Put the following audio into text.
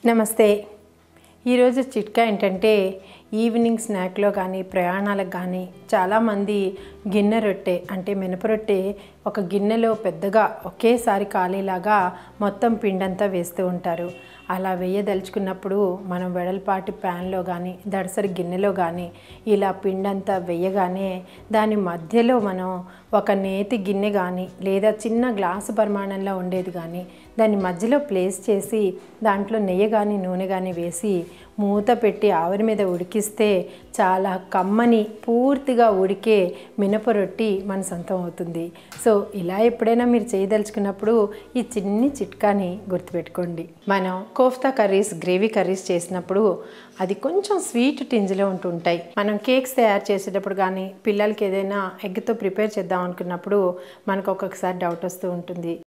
నమస్తే. ఈరోజు చిట్కా ఏంటంటే ఈవినింగ్ స్నాక్లో కానీ ప్రయాణాలకు కానీ చాలామంది గిన్నె రొట్టె అంటే మినప రొట్టె ఒక గిన్నెలో పెద్దగా ఒకేసారి ఖాళీలాగా మొత్తం పిండంతా వేస్తూ ఉంటారు. అలా వేయదలుచుకున్నప్పుడు మనం వెడల్పాటి ప్యాన్లో కానీ దడసరి గిన్నెలో కానీ ఇలా పిండంతా వేయగానే దాని మధ్యలో మనం ఒక నేతి గిన్నె కానీ లేదా చిన్న గ్లాసు పరిమాణంలో ఉండేది కానీ దాన్ని మధ్యలో ప్లేస్ చేసి దాంట్లో నెయ్యి కానీ నూనె కానీ వేసి మూత పెట్టి ఆవిరి మీద ఉడికిస్తే చాలా కమ్మని పూర్తిగా ఉడికే మినప రొట్టి మన సొంతం అవుతుంది. సో ఇలా ఎప్పుడైనా మీరు చేయదలుచుకున్నప్పుడు ఈ చిన్ని చిట్కాని గుర్తుపెట్టుకోండి. మనం కోఫ్తా కర్రీస్ గ్రేవీ కర్రీస్ చేసినప్పుడు అది కొంచెం స్వీట్ టింజ్లో ఉంటుంటాయి. మనం కేక్స్ తయారు చేసేటప్పుడు కానీ పిల్లలకి ఏదైనా ఎగ్తో ప్రిపేర్ చేద్దాం అనుకున్నప్పుడు మనకు ఒక్కొక్కసారి డౌట్ వస్తూ ఉంటుంది.